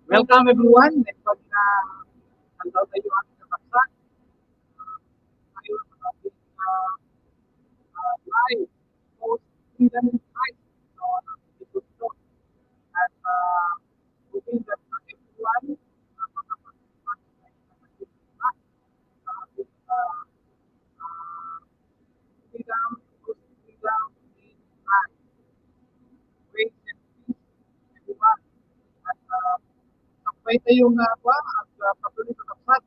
Welcome everyone. Pag handaw tayo ang kakaksa, ngayon ating live post freedom live. So, ito ito. At hoping that everyone makapag-participate sa ating freedom, post freedom in live. Grace and peace, everyone. At sakbay tayo nga ba at patuloy sa kapsat.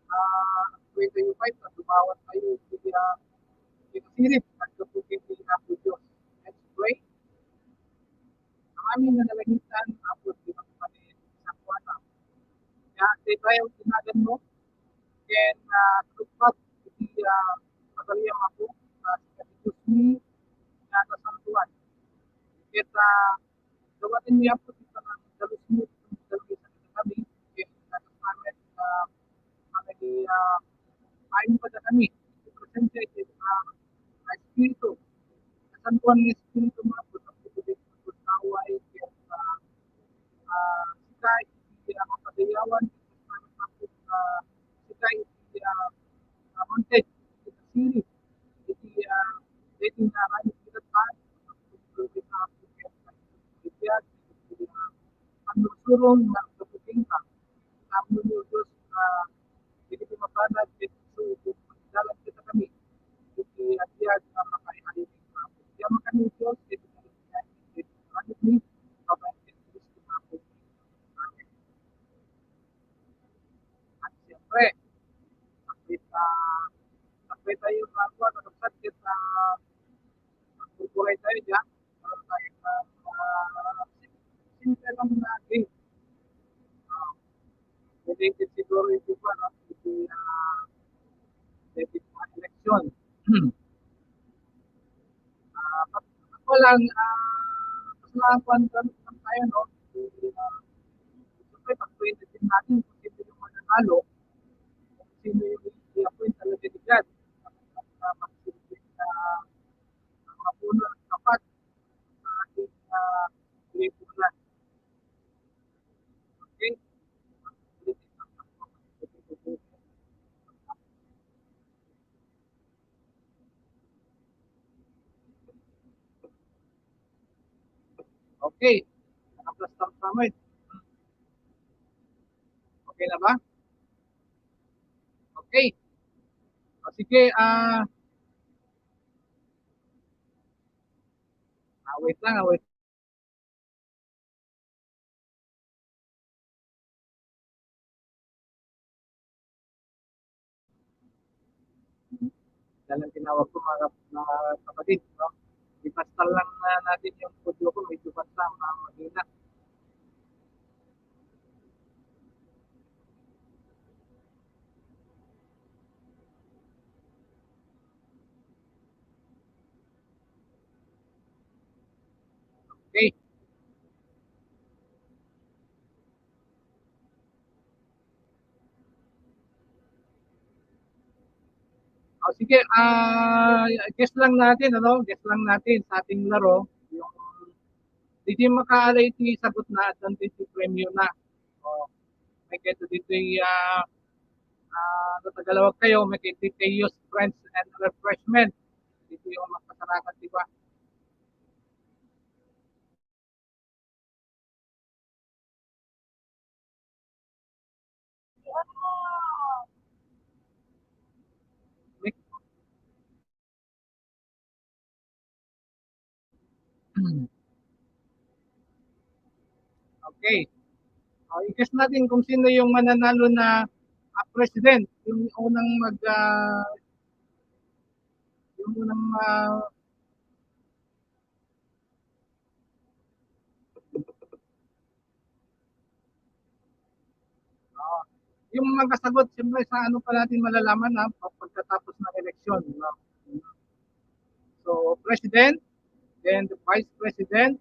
Sakbay tayo fight at lumawat tayo pinasirit at kapukin din ako Diyos. Let's pray. Ang aming nanalagitan, Apo, di magpapanin sa kuwana. Kaya tayo tinagan mo, then tupat, hindi pagaliyang ako, sa Diyos ni natasantuan. Kita gawatin niya po kita ng dalus mo, dalus sa kami, then natas namin mga ayon pa na kami, presente sa Espiritu, kasantuan ng Espiritu mga po sa pagkakas ng taway, sikay, hindi mapagayawan, sikay, hindi manted, hindi siri, hindi dating na kami kita pa, ang nagsurong na kaputing ka, ang nunudos hindi ko mapanag, so dalam kita kami, hindi at makaihali ng mga kaya makanong Diyos, ito na lang ano ni, pabantin Kristo na po. Amen. At siyempre, sakit tayo mga nakasakit na magbubuhay tayo dyan. Meron tayong simple lang na game. Related siguro yung iba na related sa election. Ako lang, kasalanan lang tayo, no? Siyempre, pag-20 natin kung sino yung mananalo, kung sino yung i-appoint talaga ni God. At mag-silbing na mapuno ng tapat sa ating lipunan. Okay? Okay. Naka-plus kami. Okay na ba? Okay. O, sige, wait lang, wait. Dalang tinawag ko mga kapatid, no? Ipastal lang natin yung audio ko, medyo basta, mahina. Okay. O, sige, guess lang natin, ano? Guess lang natin sa ating laro, yung hindi makaalay iti sagot na at iti premyo na. O, may kito dito yung natagalawag kayo, may kito use friends and refreshment. Dito yung magpasarakat, di ba? Okay. I-guess natin kung sino yung mananalo na president, yung unang yung unang yung magkasagot, siyempre sa ano pa natin malalaman na pagkatapos ng eleksyon. No? So, president, then the vice president,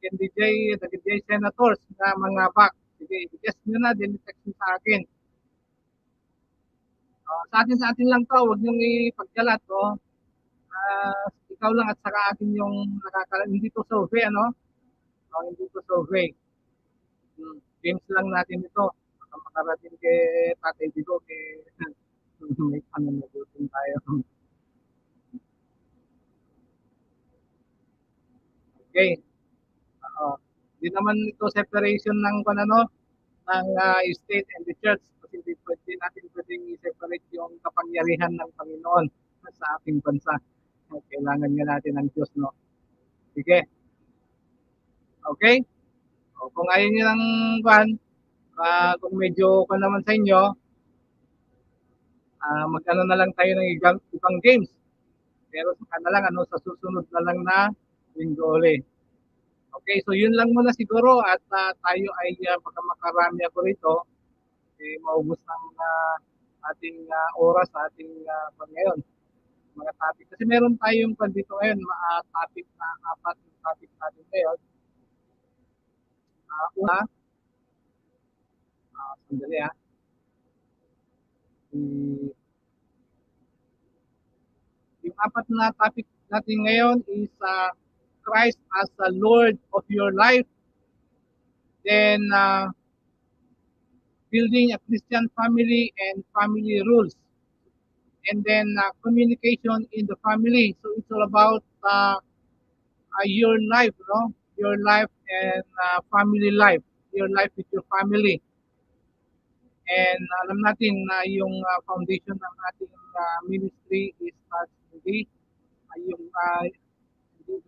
then DJ senators na mga back. Sige, i-guess nyo na, then i-text nyo sa akin. Sa atin lang to, huwag nyo ipagkalat. Ikaw lang at saka atin yung hindi to survey, ano? Hindi to survey. Games lang natin ito. Baka makarating kay Tatay Digo, may pananagutin tayo. Okay. Oo. Hindi naman ito separation ng ano, ng state and the church kasi hindi pwede natin pwedeng i-separate yung kapangyarihan ng Panginoon sa ating bansa. Kailangan nga natin ng Diyos, no? Sige. Okay? O, kung ayaw nyo ng ban, kung medyo ka naman sa inyo, mag-ano na lang tayo ng ibang games. Pero sa na lang, ano, sa susunod na lang na linggo ulit. Okay, so yun lang muna siguro at tayo ay baka makarami ako rito, maubos ng ating oras sa ating ngayon, mga topic. Kasi meron tayong dito ngayon, mga topic na apat na topic natin ngayon. Una, sandali yung apat na topic natin ngayon is Christ as the Lord of your life. Then, building a Christian family and family rules. And then, communication in the family. So, it's all about your life, no? Your life and family life. Your life with your family. And alam natin na yung foundation ng ating ministry is hindi yung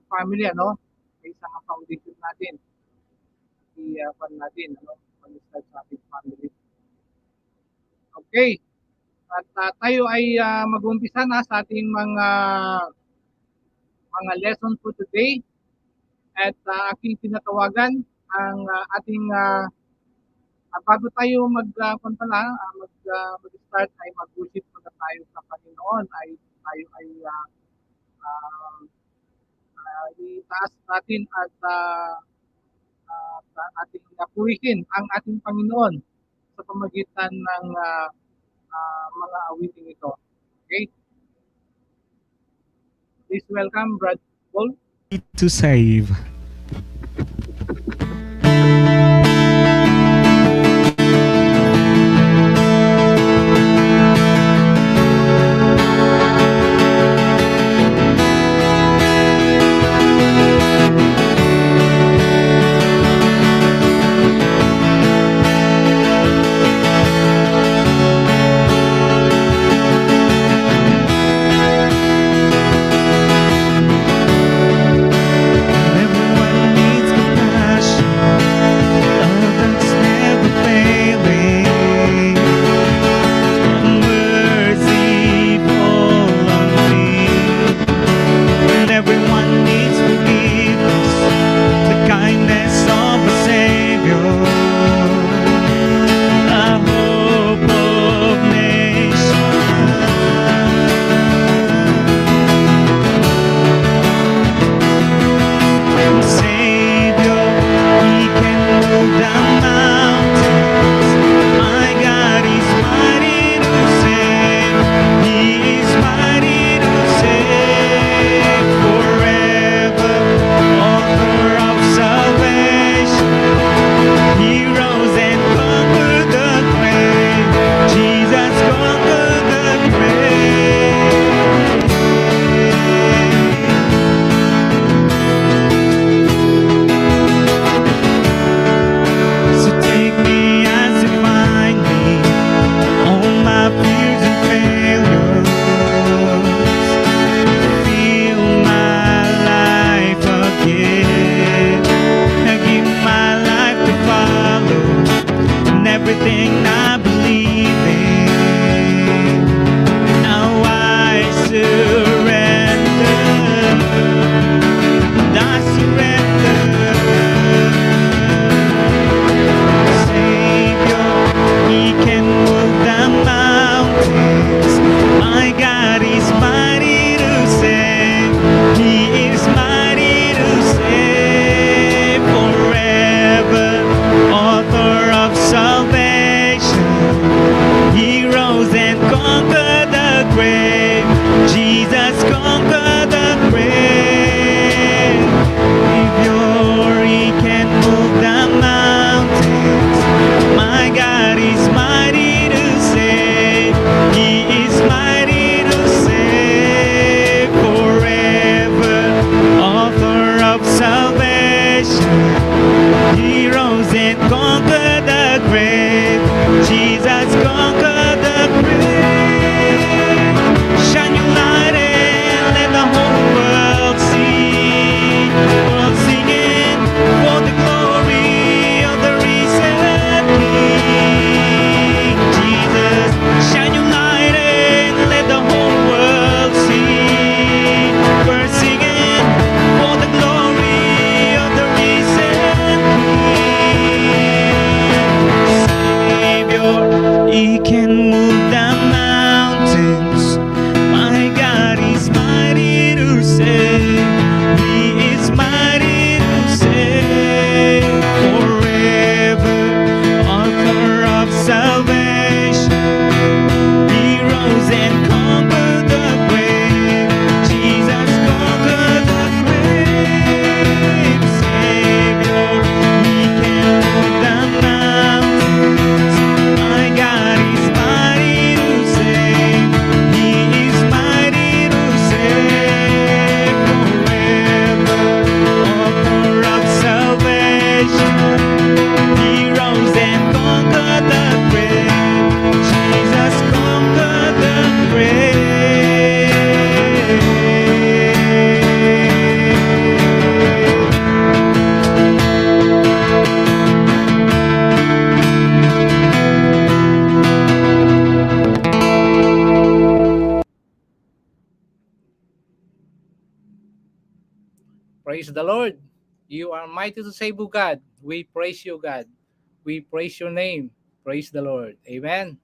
family, ano? Isang foundation natin. I-pan natin, ano? Pag-start sa ating family. Okay. At tayo ay mag-umpisa na sa ating mga lesson for today. At aking tinatawagan ang ating bago tayo mag-start ay mag-worship muna tayo sa Panginoon, ay tayo ay itaas natin at ating purihin ang ating Panginoon sa pamagitan ng mga awiting ito. Okay? Please welcome Brad Paul. To save. Never Praise the Lord. You are mighty to save, O God. We praise you, God. We praise your name. Praise the Lord. Amen.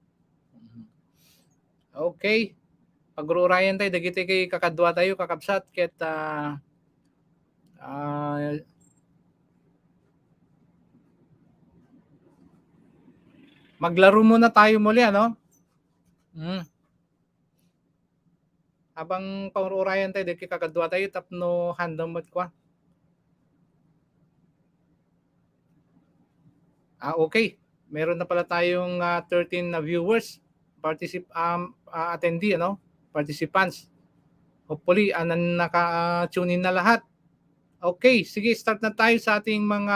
Okay. Pag-urayan tayo, dagiti kay kakadwa tayo, kakabsat, ket maglaro muna tayo muli, ano? Habang pag-urayan tayo, dagiti kakadwa tayo, tapno handom mat kwa. Okay. Meron na pala tayong 13 na viewers, attendee, ano? Participants. Hopefully, naka-tune in na lahat. Okay, sige, start na tayo sa ating mga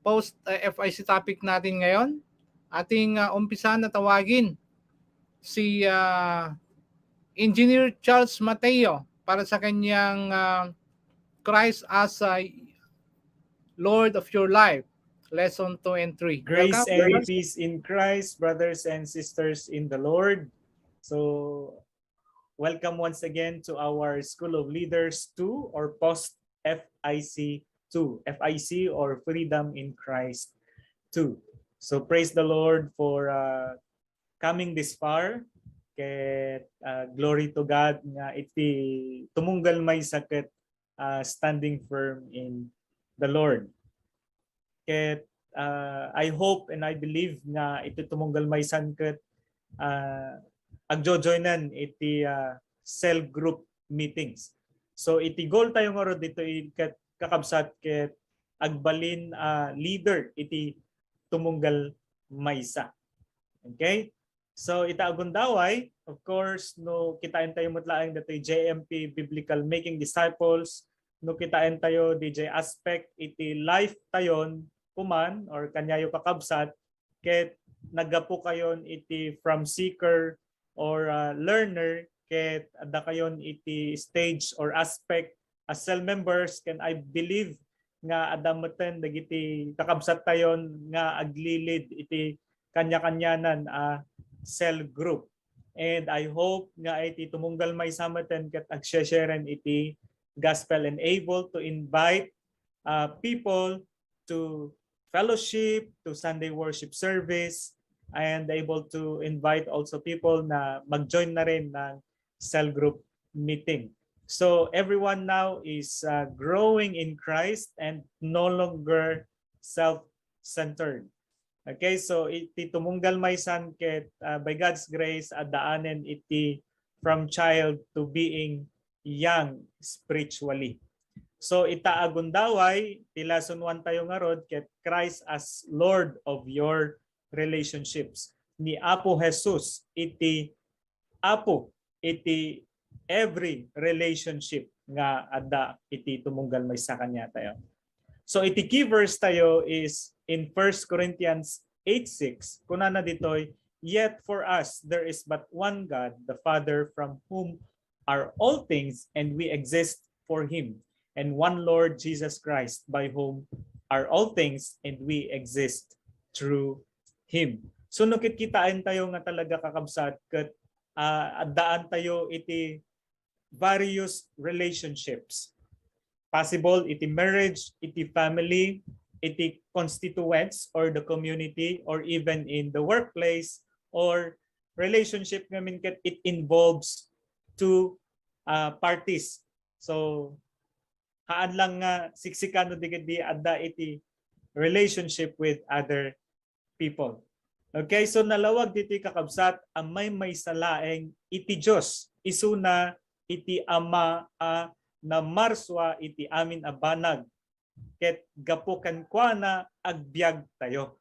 post FIC topic natin ngayon. Ating umpisa na tawagin si Engineer Charles Mateo para sa kanyang Christ as Lord of your life. Lesson 2 and 3. Grace Welcome. and peace in Christ, brothers and sisters in the Lord. So, welcome once again to our School of Leaders 2 or Post FIC 2. FIC or Freedom in Christ 2. So, praise the Lord for coming this far. Ket glory to God nga iti tumunggal may sakit standing firm in the Lord. Ket I hope and I believe nga iti tumunggal may sangket agjojoinan iti cell group meetings. So iti goal tayo nga ro dito ket kakabsat ket agbalin leader iti tumunggal maysa. Okay? So ita agundaway, of course, no kitain tayo mutlaang ditoy JMP Biblical Making Disciples, no kitain tayo DJ aspect iti life tayon kuman or kanyayo kakabsat ket nagapo kayon iti from seeker or learner ket adda kayon iti stage or aspect as cell members can I believe nga adamuten dagiti kakabsat tayon nga aglilid iti kanya-kanyanan cell group. And I hope nga iti tumunggal may samaten ket agsesharen iti gospel and able to invite people to fellowship, to Sunday worship service, and able to invite also people na mag-join na rin ng cell group meeting. So everyone now is growing in Christ and no longer self-centered. Okay, so iti tumunggal may sanket by God's grace adaanen iti from child to being young spiritually. So ita agundaway tilason wan tayo nga rod ket Christ as Lord of your relationships. Ni Apo Jesus iti Apo iti every relationship nga adda iti tumunggal may sa kanya tayo. So iti key verse tayo is in 1 Corinthians 8:6. Kunana ditoy, yet for us there is but one God, the Father, from whom are all things and we exist for him, and one Lord Jesus Christ, by whom are all things and we exist through him. So nakikitaen tayo nga talaga kakabsat ket addaan tayo iti various relationships. Possible iti marriage, iti family, iti constituents or the community, or even in the workplace or relationship ngamin ket it involves two parties. So haan lang nga siksikano digdi adda iti relationship with other people. Okay, so nalawag diti kakabsat amay may salaeng iti Dios isuna iti ama na marswa iti amin abanag ket gapukan kuana agbyag tayo.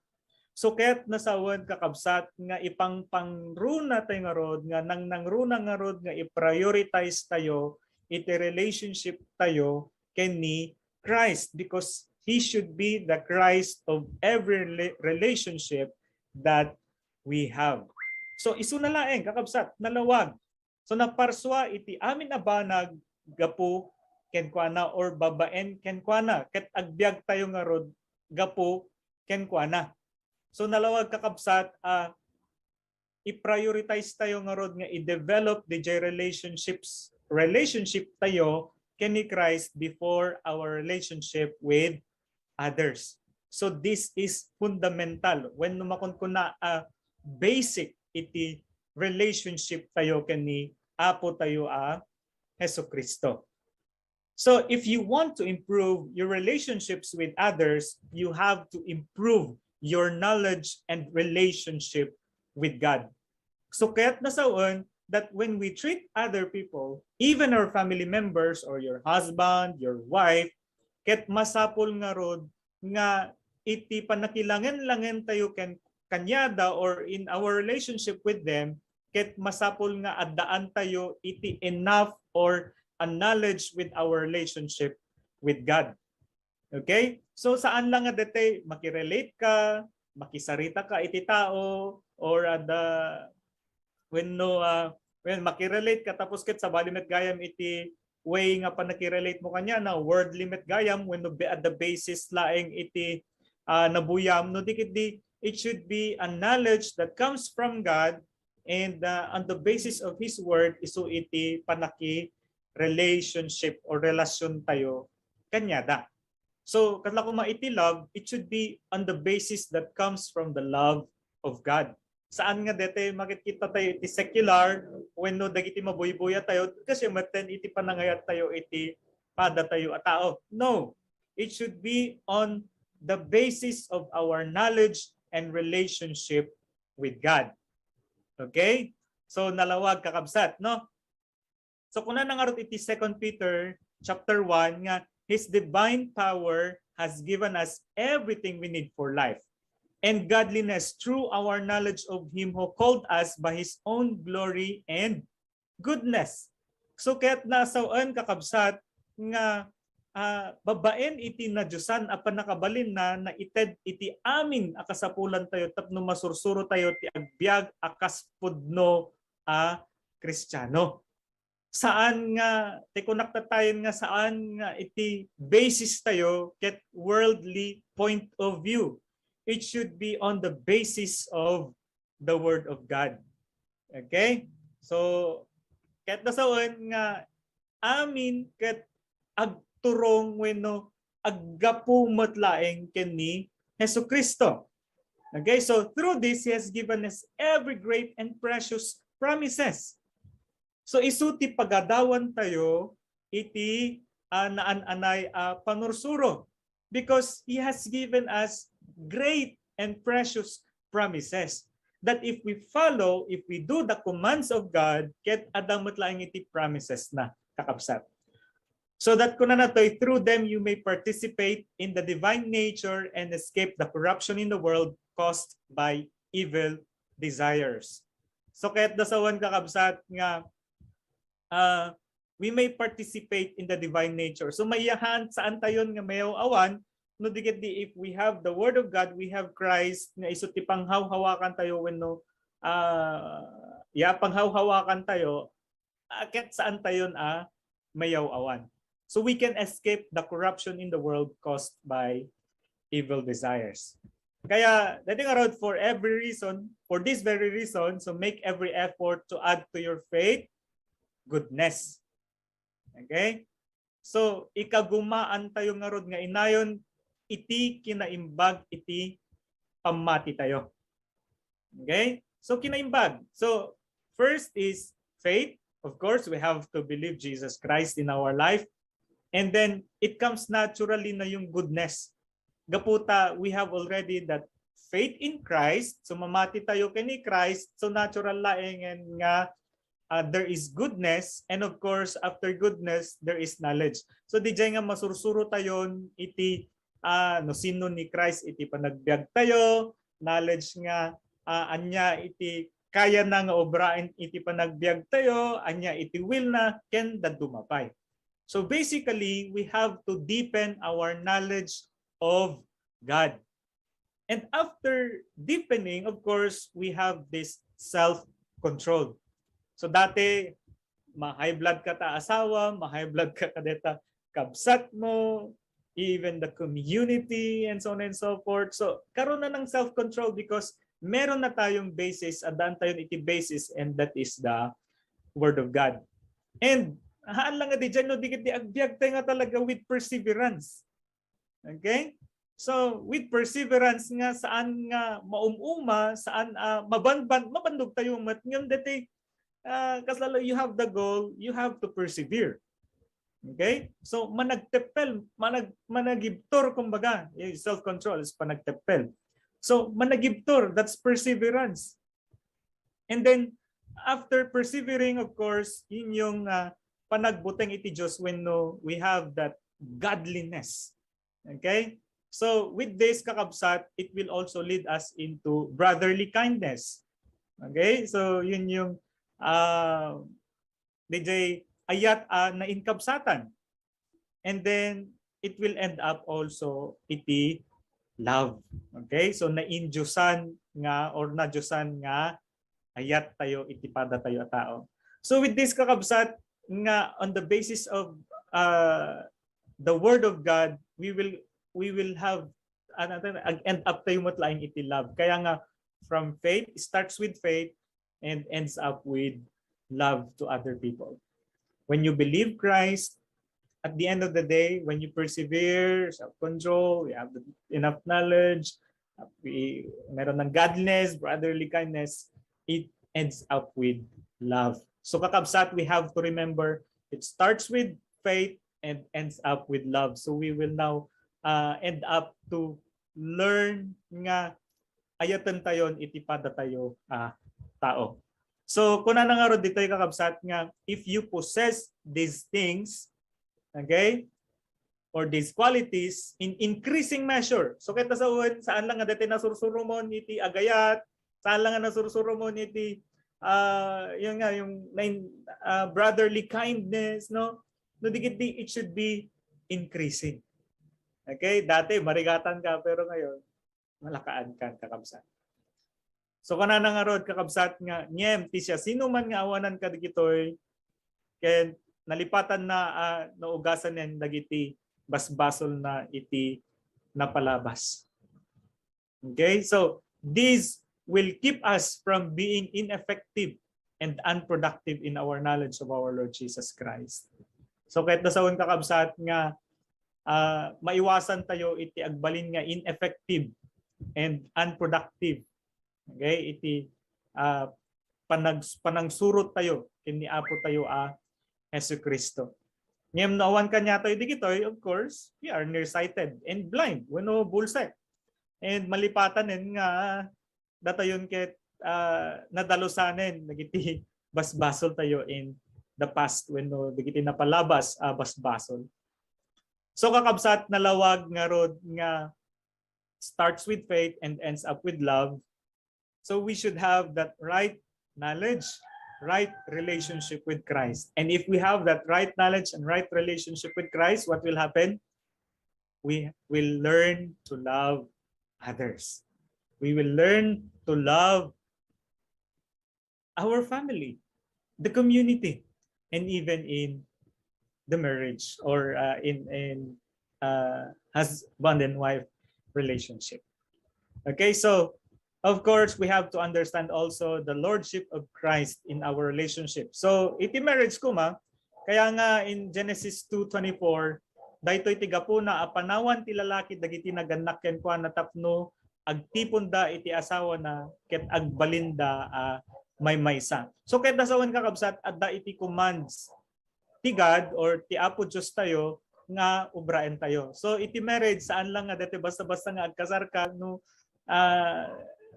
So ket nasawan kakabsat nga ipangpangruna tayo nga rod nga nangruna nga rod nga i-prioritize tayo iti relationship tayo ken ni Christ because he should be the Christ of every relationship that we have. So isuna laeng kakabsat nalawag. So naparswa iti amin abanag gapu kenkwana or babaen kenkwana ket agbyag tayo nga rod gapu kenkwana. So nalawag kakabsat i-prioritize tayo nga rod nga i-develop the relationship tayo kini Christ before our relationship with others. So this is fundamental. When numakon ko na basic iti relationship tayo kani Apo tayo Hesus Kristo. So if you want to improve your relationships with others, you have to improve your knowledge and relationship with God. So kaya't nasaon that when we treat other people, even our family members or your husband, your wife, ket masapol nga rod nga iti panakilangan-langan tayo kanyada or in our relationship with them, ket masapol nga addaan tayo iti enough or a knowledge with our relationship with God. Okay? So saan lang nga dete makirelate ka, makisarita ka iti tao, or when makirelate ka tapos ket sabali met gayam iti way nga panakirelate mo kanya na word limit gayam when no be at the basis laeng iti nabuyam no dikit di it should be a knowledge that comes from God and on the basis of His word isu iti panaki relationship or relasyon tayo kanyada. So katla ko maiti love, it should be on the basis that comes from the love of God. Saan nga dete makikita tayo iti secular when no dagiti mabuybuya tayo kasi maten iti panangayat tayo iti pada tayo a tao. No, it should be on the basis of our knowledge and relationship with God. Okay? So nalawag kakabsat, no? So kung nangarot iti 2 Peter chapter 1 nga His divine power has given us everything we need for life and godliness through our knowledge of Him who called us by His own glory and goodness. So kaya't nasawaan kakabsat nga babaen iti na Diyosan apan nakabalin na ited iti amin akasapulan tayo tapno masursuro tayo ti agbyag akas pudno Kristiyano. Saan nga tikunakta tayo nga saan nga iti basis tayo ket worldly point of view. It should be on the basis of the Word of God. Okay? So, ket nasaon nga amin ket agturong wenno aggapumet laeng ken ni Hesus Kristo. Okay? So, through this He has given us every great and precious promises. So isuti pagadawan tayo iti naan-anay panursuro because He has given us great and precious promises that if we follow, if we do the commands of God, ket adamot laing iti promises na kakabsat. So that kunan natoy through them you may participate in the divine nature and escape the corruption in the world caused by evil desires. So kaya't dasawan kakabsat nga we may participate in the divine nature. So maiyahan saan tayon nga mayaw awan no digit di if we have the word of God, we have Christ nga isu ti panghawhawakan tayo wenno panghawhawakan tayo ket saan tayon mayaw awan. So we can escape the corruption in the world caused by evil desires. Kaya dating around for this very reason, so make every effort to add to your faith goodness. Okay? So, ikagumaan tayo nga rod nga inayon, iti kinaimbag, iti pamati tayo. Okay? So, kinaimbag. So, first is faith. Of course, we have to believe Jesus Christ in our life. And then, it comes naturally na yung goodness. Gaputa, we have already that faith in Christ. So, mamati tayo kini Christ. So, natural laeng nga there is goodness, and of course after goodness there is knowledge. So di jay nga masursuro tayon iti no sino ni Christ iti panagbiag tayo, knowledge nga anya iti kaya na nga obraen iti panagbiag tayo, anya iti will na ken dadumapay. So basically we have to deepen our knowledge of God. And after deepening, of course, we have this self-control. So dati, ma-high blood ka ta asawa, ma-high blood ka kadeta kabsat mo, even the community, and so on and so forth. So karon na ng self-control because meron na tayong basis, adaan tayon iti basis, and that is the Word of God. And Haan lang nga di dyan, no, di agbyag tayo nga talaga with perseverance. Okay? So, with perseverance nga, saan nga maumuma, saan mabandog tayo mat. Ngayon dati, kasala you have the goal, you have to persevere. Okay? So, managtepel, managibtor, kumbaga. Self-control is panagtepel. So, managibtor, that's perseverance. And then, after persevering, of course, yun yung panagbuteng iti Diyos when we have that godliness. Okay? So, with this, kakabsat, it will also lead us into brotherly kindness. Okay? So, yun yung DJ ayat na inkabsatan. And then, it will end up also iti love. Okay? So, na-indyusan nga or na-dyusan nga ayat tayo, itipada tayo at tao. So, with this, kakabsat, nga on the basis of the Word of God, we will have end up tayo matlaing iti love. Kaya nga, from faith, starts with faith and ends up with love to other people. When you believe Christ, at the end of the day, when you persevere, self-control, you have enough knowledge, meron ng godliness, brotherly kindness, it ends up with love. So kakabsat, we have to remember, it starts with faith and ends up with love. So we will now end up to learn nga ayatan tayon itipada tayo tao. So kuna na nga ro dito kakabsat nga, if you possess these things, okay, or these qualities in increasing measure. So kita saan lang nga dati nasursurumon iti agayat, saan lang nga nasursurumon iti yung nga yung brotherly kindness, no digiti, it should be increasing. Okay, dati marigatan ka pero ngayon malakaan ka kakabsat. So kana nga rod kakabsat nga nyem ti siya sino man nga awanan ka digitoy ken nalipatan na naugasan nen dagiti basbasol na iti napalabas. Okay, so these will keep us from being ineffective and unproductive in our knowledge of our Lord Jesus Christ. So kahit nasawon kakabsat nga maiwasan tayo iti agbalin nga ineffective and unproductive. Okay, iti panangsurot tayo kini Apo tayo Hesus Kristo. Ngem nawan kanya tayo digitoy, of course, we are nearsighted and blind, wenno bullsight. And malipatan nga datayon ket nadalusanen nagiti basbasol tayo in the past wenno digiti napalabas basbasol. So kakabsat nalawag nga rod nga starts with faith and ends up with love. So we should have that right knowledge, right relationship with Christ. And if we have that right knowledge and right relationship with Christ, what will happen? We will learn to love others. We will learn to love our family, the community, and even in the marriage or in husband and wife relationship. Okay, so of course, we have to understand also the lordship of Christ in our relationship. So, iti marriage ko kaya nga in Genesis 2:24, daytoy tigapuna apanawan ti lalaki dagiti naganak ken kuan natapno agtipon da iti asawa na ket agbalinda may maysa. So ket nasawan kakabsat adda iti commands ti God or ti Apo Dios tayo nga ubraen tayo. So iti marriage saan lang nga dati basta-basta nga agkasar ka no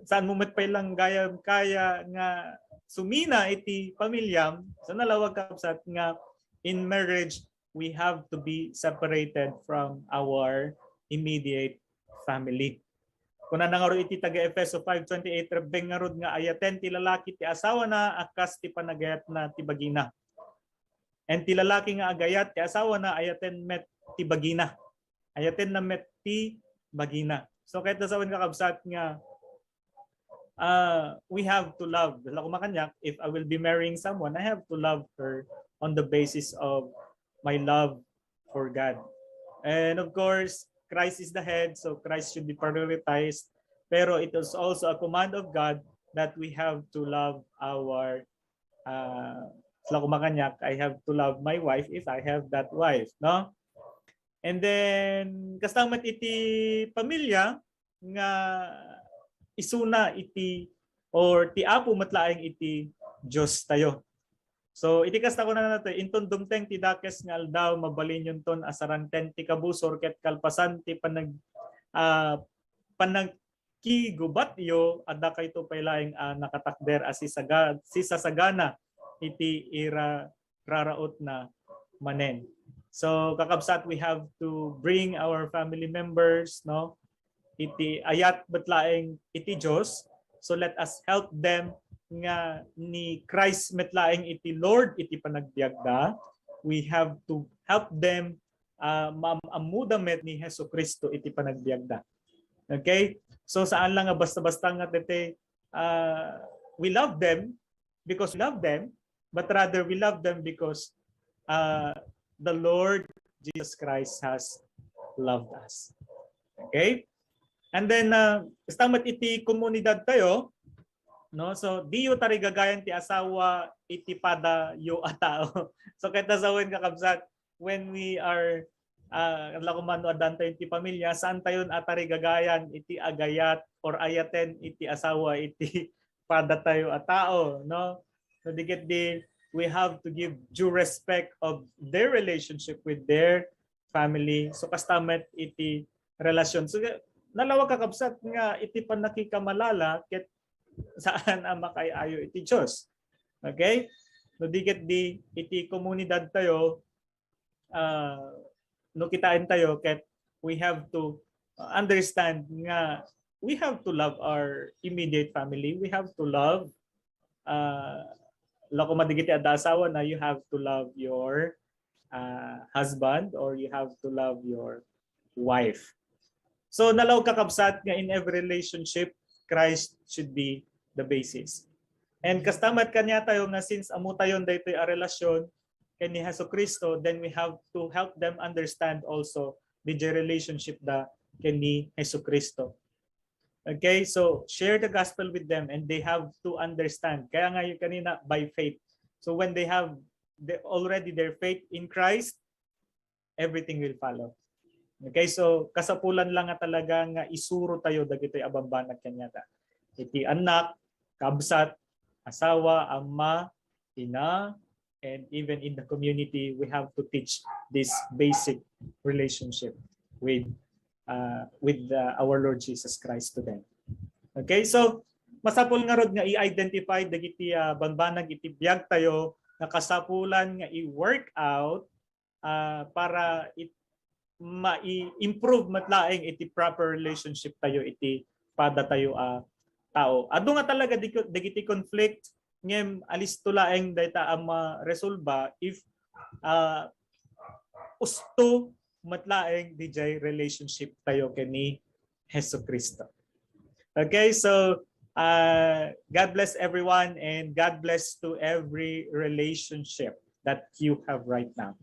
saan mo metpay lang gayam kaya nga sumina iti pamilyam. So nalawag kakabsat nga in marriage we have to be separated from our immediate family. Kuna na nga ro iti taga Efeso 5:28 rebeng nga rod nga ayaten ti lalaki ti asawa na akas ti panagayat na ti bagina. And ti lalaki nga agayat ti asawa na ayaten met ti bagina. Ayaten na met ti bagina. So kahit nasawan kakabsat nga we have to love. Dala ko makanyak, if I will be marrying someone, I have to love her on the basis of my love for God. And of course, Christ is the head, so Christ should be prioritized. Pero it is also a command of God that we have to love our Sila kumakanyak, I have to love my wife if I have that wife, no? And then kastamat iti pamilya nga isuna iti or ti apo matlaeng iti Diyos tayo. So iti kasta ko na nato inton dumteng ti dakes nga aldaw mabalin yun ton asarangten ti kabusor ket kalpasan ti panagkigubat yo adda kayto paylaeng nakatakder as sisasagana iti ira raraot na manen. So kakabsat, we have to bring our family members, no? Iti ayat betlaeng iti Dios. So let us help them nga ni Christ metlaeng iti Lord iti panagbiagda. We have to help them maamuda met ni Hesus Kristo iti panagbiagda. Okay? So saan lang nga basta-basta nga tete we love them because we love them, but rather we love them because the Lord Jesus Christ has loved us. Okay? And then estamat iti komunidad tayo, no? So diyo tari gagayan ti asawa iti pada yo a tao. So kahit asawin kakabsat, when we are lakumano adan tayo iti pamilya, saan tayo atari gagayan iti agayat or ayaten iti asawa iti pada tayo a tao, no? So digit di we have to give due respect of their relationship with their family. So kastamet iti relasyon. So nalawag kakabsat nga iti panakikamalala ket saan ang makayayo iti Diyos. Okay? No digit di iti komunidad tayo no kitain tayo ket we have to understand nga we have to love our immediate family. We have to love lako madigiti adda asawa na you have to love your husband or you have to love your wife. So nalaw kakabsat nga in every relationship Christ should be the basis. And kastamat kanya tayo nga since amo tayo daytoy a relasyon ken ni Hesus Kristo, then we have to help them understand also the relationship da ken ni Hesus Kristo. Okay, so share the gospel with them and they have to understand. Kaya nga yung kanina, by faith. So when they have already their faith in Christ, everything will follow. Okay, so kasapulan lang nga talaga nga isuro tayo dagitoy abambanag kanyata. Iti anak, kabsat, asawa, ama, ina, and even in the community, we have to teach this basic relationship with our Lord Jesus Christ to them. Okay, so masapul nga rod nga i-identify dagiti banbanag iti biag tayo nga kasapulan nga i-work out para ma-improve matlaeng iti proper relationship tayo iti pada tayo tao. Adu nga talaga dagiti conflict ngem alis tulaeng dayta ang ma-resolba if usto matlaeng DJ relationship tayo kini Hesus Kristo. Okay, so God bless everyone and God bless to every relationship that you have right now.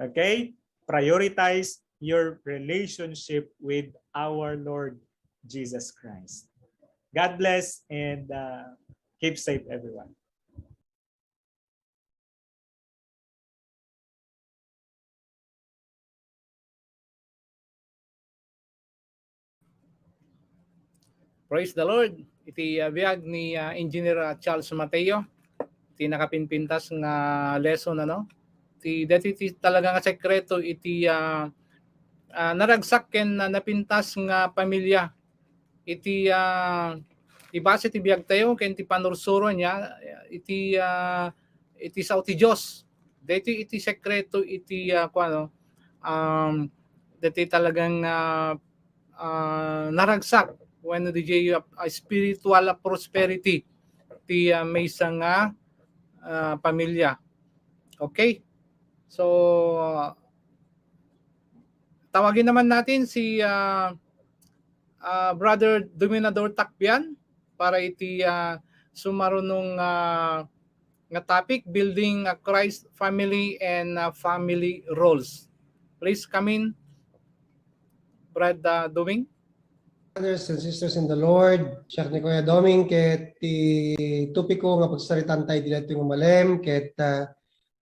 Okay, prioritize your relationship with our Lord Jesus Christ. God bless and keep safe, everyone. Praise the Lord. Iti biag ni Engineer Charles Mateo. Iti nakapinpintas nga lesson ano. Iti dati talaga nga sekreto iti naragsak ken napintas nga pamilya. Iti ibase ti biag tayo ken ti panursuro niya iti sa ti Dios. Dati iti sekreto iti dati talagang naragsak when the spiritual prosperity ti may isang pamilya. Okay? So tawagin naman natin si Brother Dominador Takpian para iti sumarunong nga topic, building a Christ family and family roles. Please come in, Brad Doming. Brothers and sisters in the Lord, siya ni Kuya Doming, ket ti topiko nga pagsaritan tayo dito yung malem, ket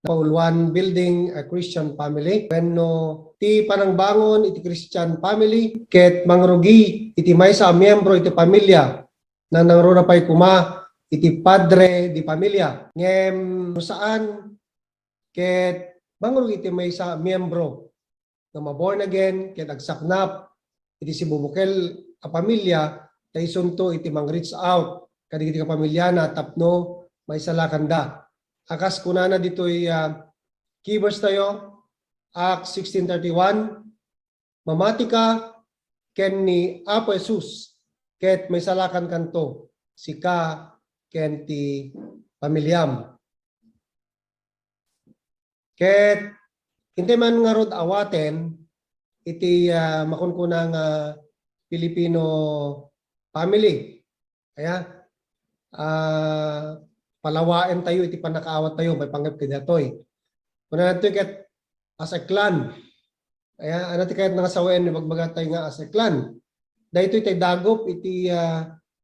Pauluan building a Christian family. Wenno ti panangbangon iti Christian family ket mangrugi iti maysa a miyembro iti pamilya na nangruna pay kuma iti padre di pamilya. Ngem saan ket mangrugi iti maysa a miyembro na maborn again ket agsaknap iti si bubukel a pamilya taysunto iti mang-reach out kadigiti ka pamilya na tapno maysa lakanda. Akas kunana ditoy keywords tayo, Acts 16:31, mamati ka ken ni Apo Jesus ket may salakan kanto sika ken ti pamilyam. Ket inte man nga rod awaten iti makunkunang Filipino family. Kaya palawaen tayo iti panakaawat tayo may panggap kidatoy. Kuna nato ket as a clan. Kaya ano ti kahit nangasawen ni bagbaga tayo nga as a clan. Dahito iti dagop iti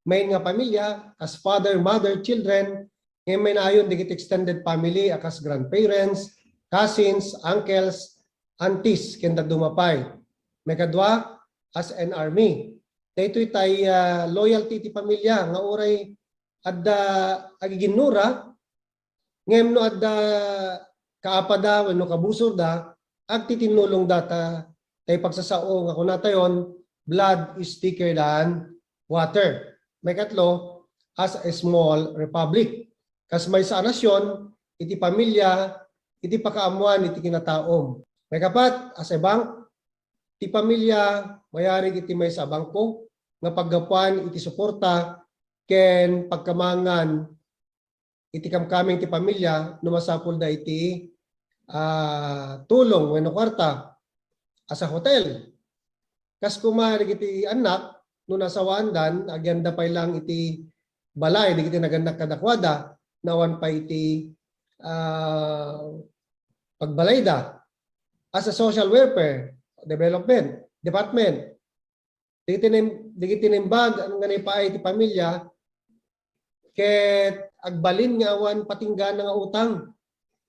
main nga pamilya as father, mother, children. Ngayon may naayon digit extended family akas grandparents, cousins, uncles, aunties kenda dumapay. May kadwa as an army. Dahito iti loyalty ti pamilya nga uray adda agiginura ngem no adda kaapada wenno kabusor da agtitinulong data tay pagsasao nga kunatayon blood is thicker than water. May katlo as a small republic. Kas may sa nasyon iti pamilya iti pakaamuan iti kinataom. May kapat as a bank ti pamilya mayari iti may sa bangko nga paggapuan iti suporta ken pagkamangan iti kamkaming ti pamilya no masapul da iti tulong wenno kwarta asa hotel. Kas kumarig iti anak no nasawaan dan agenda pay lang iti balay digiti nagandak kadakwada nawan pa iti pagbalayda as a social welfare development department digiti nimbag ang ganay paay iti pamilya ket agbalin nga awan patinggan nga utang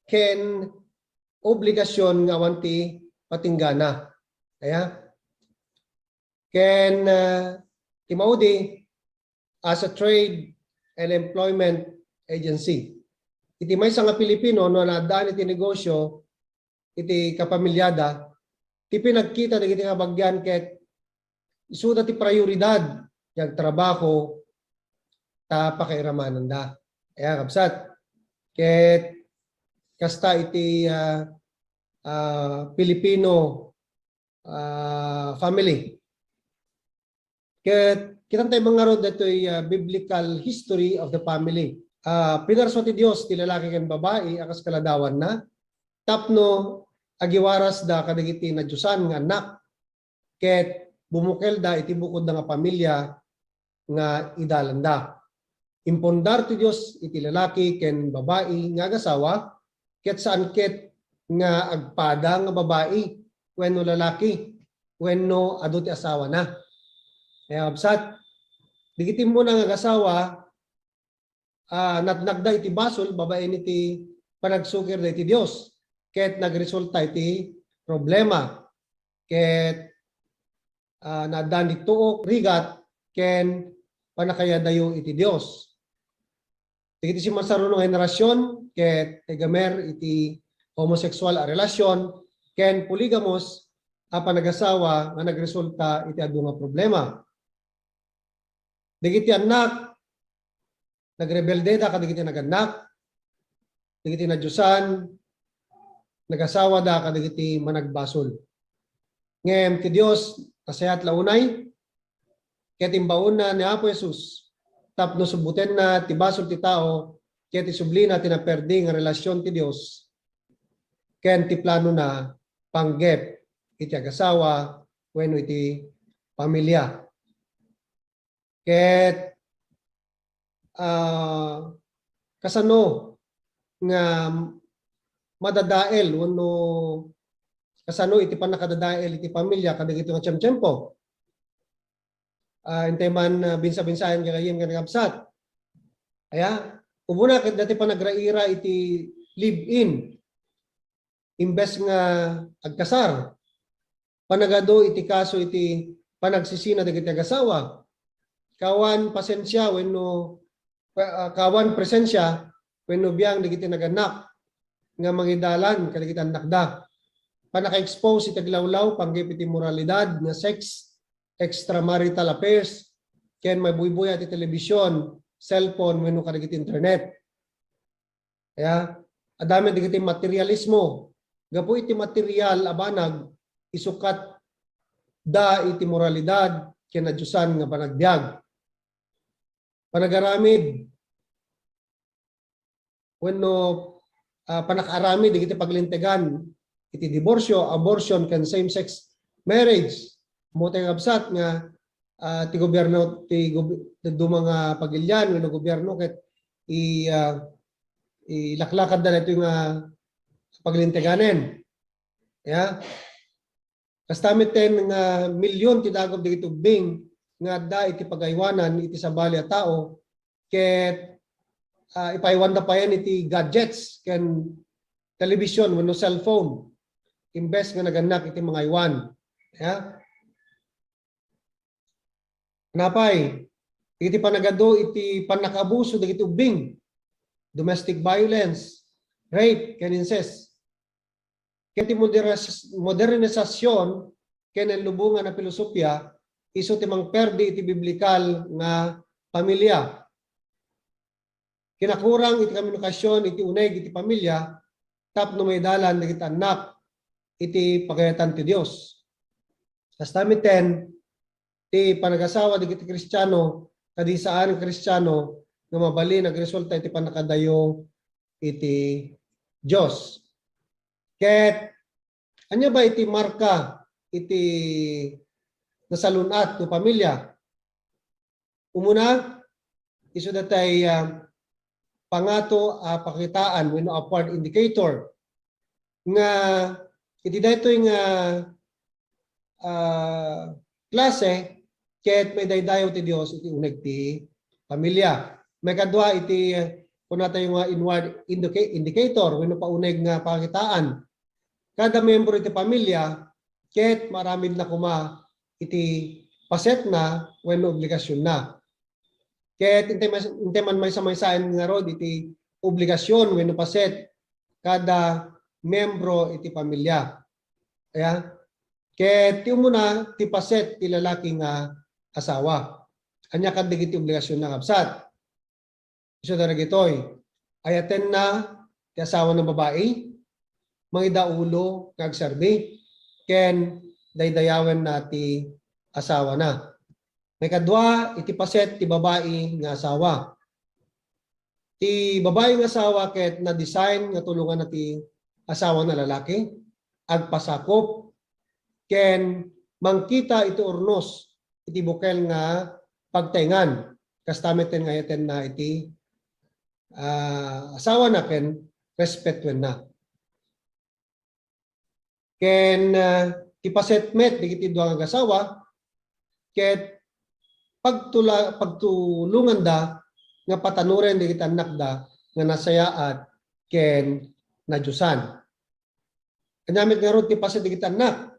ken obligasyon nga awan ti patinggana. Kaya ken timaudi as a trade and employment agency. Iti maysa nga Pilipino no nadaan iti negosyo iti kapamilyada ti pinagkita dagiti nga bagyan ket isuda ti prioridad yang trabaho ta pakairamanan da. Kaya kapsat ket kasta iti Filipino family. Ket kitang tayo mga rod datoy biblical history of the family. Pinarso ti Dios ti lalaki ken babae akas kaladawan na tapno agiwaras da kadagiti na Diyosan nga anak ket bumukel da iti bukod da nga pamilya nga idalanda. Impondar ti Dios iti lalaki ken babae nga agasawa ket saan ket nga agpada nga babae wenno lalaki wenno adu ti asawa na. Kaya absat digiti mo nga agasawa natnagda iti basol babae iti panagsukir da iti Dios ket nagresulta iti problema ket nadan dituok rigat ken panakayadayo iti Dios. Digiti si masarunong henerasyon ket gamer iti homosexual a relasyon ken polygamous a panagasawa nga nagresulta iti adu nga problema. Digiti anak nagrebelde da kadigiti naganak digiti na Diyosan nagasawa da kadigiti managbasol. Ngem ti Dios kasayat launay ket imbaon na ni Apo Jesus tapno subuten na ti basol ti tao ket isubli na tinaperdi nga relasyon ti Dios ken ti plano na panggep iti agasawa wenno iti pamilya. Ket kasano nga madadael wenno kasano iti panakadadael iti pamilya kadagiti nga tiyempo. Intay man binsa-binsayan kayem nga nagabsat. Kaya umuna ket dati pa nagraira iti live-in imbes nga agkasar, panagado iti kaso iti panagsisina dagiti agasawa, kawan pasensya wenno kawan presensya wenno biyang dagiti naganak nga mangidalan kadagiti anak panaka-expose iti aglawlaw panggip iti moralidad nga sex, extramarital affairs, ken may buybuy iti telebisyon, cellphone wenno kadagiti internet. Kaya adami dagiti materialismo. Gapu iti material abanag isukat da iti moralidad ken adyusan nga panagbiag. Panagaramid wenno panakaramid dagiti paglintegan iti diborsyo, abortion ken same-sex marriage. Mo tay absat nga ti gobyerno ti mga pagilyan wenno gobyerno ket ilaklakad na ito yung paglinteganen. Ya. Kastamit ten nga milyon ti dagob dagiti tubing nga da iti pagaywanan iti sabali a tao ket ipaywan da pa yan iti gadgets ken television wenno cellphone imbes nga naganak iti mga iwan. Ya. Napay iti panagado iti panakabuso dagiti tubing, domestic violence, rape ken incest. Iti modernisasyon ken lubungan na filosofya iso ti mangperdi iti biblikal nga pamilya. Kinakurang iti komunikasyon iti uneg iti pamilya tapno may dalan dagiti anak iti pagayatan ti Dios. Kastamit ten ti panagasawa dagiti Kristiyano kadi saan Kristiyano nga mabalin nagresulta iti panakadayo iti Dios. Ket anya ba iti marka iti nasalunat no pamilya? Umuna isu datay pangato pakitaan wenno upward indicator nga iti daytoy nga klase ket may daydayo ti Dios iti uneg ti pamilya. May kadwa iti kung natin yung inward indicator wenno pauneg nga pakitaan. Kada membro iti pamilya ket maramid na kuma iti paset na wenno obligasyon na. Ket inte man may samaysaen nga rod iti obligasyon wenno paset kada membro iti pamilya. Kaya ket ti umuna ti paset ti lalaki nga asawa. Anya kad iti obligasyon na kabsat. Isu daragitoy ayaten na ti asawa ng babae mangida ulo kagserbi ken daydayawen na ti asawa na. May kadwa iti paset ti babae nga asawa. Ti babae nga asawa ket na design nga tulungan na ti asawa na lalaki agpasakop ken mangkita iti urnos iti bukel nga pagtaingan. Kastamiten nga yaten na iti asawa na ken respetwen na. Ken ipasetmet digiti duang agasawa ket pagtulungan da nga patanuren digiti anak da nga nasayaat ken nadyusan. Kanyamit nga ron ti paset digiti anak.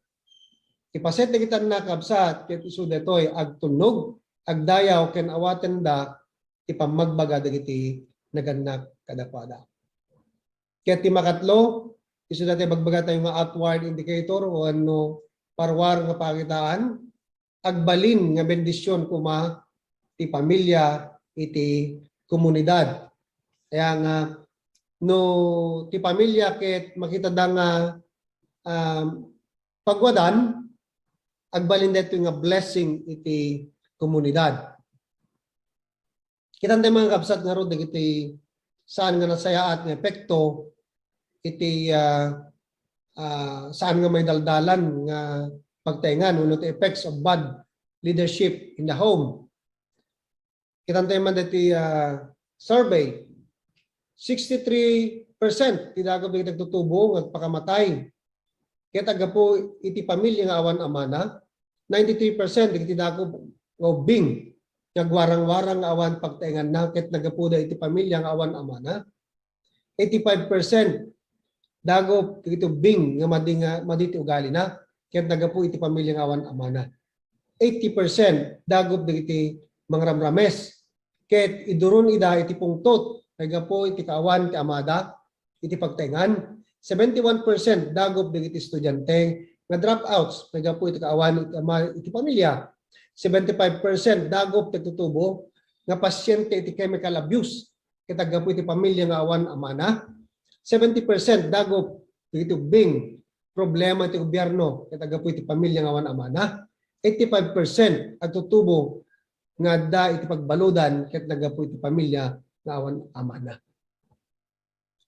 Ipaset digiti anak kabsat ket isu detoy agtunog agdayaw ken awaten da ti pamagbaga dagiti naganak kadapada. Ket ti makatlo isu dati bagbaga tayo nga outward indicator o ano parwar nga pakitaan agbalin nga bendisyon kuma ti pamilya iti komunidad. Kaya nga no ti pamilya ket makita da nga pagwadan agbalin dito nga blessing iti komunidad. Kita tayo mga kapsat nga ro dagiti saan nga nasayaat nga epekto iti saan nga may daldalan nga pagtaingan uno ti effects of bad leadership in the home. Kita tayo man diti survey 63% ti dagop iti nagtutubo nga pakamatay. Ket agapo iti pamilya nga awan amana 93% iti dagop nga ubing nagwarang-warang awan pagtaingan na ket nagapuda iti pamilya nga awan amana. 85% dagop iti bing nga maditi ugali na ket nagapu iti pamilya nga awan amana. 80% dagop dagiti mangramrames ket idurun ida iti pungtot nagapu iti kaawan ti amada iti pagtaingan. 71% dagop dagiti estudyante nga dropouts nagapu iti kaawan iti pamilya. 75% dagop tagtutubo nga pasyente iti chemical abuse ket nagapu iti pamilya nga awan amana. 70% dagop iti bing problema iti gobyerno ket nagapu iti pamilya nga awan amana. 85% at tutubo nga da iti pagbaludan ket nagapu iti pamilya nga awan amana.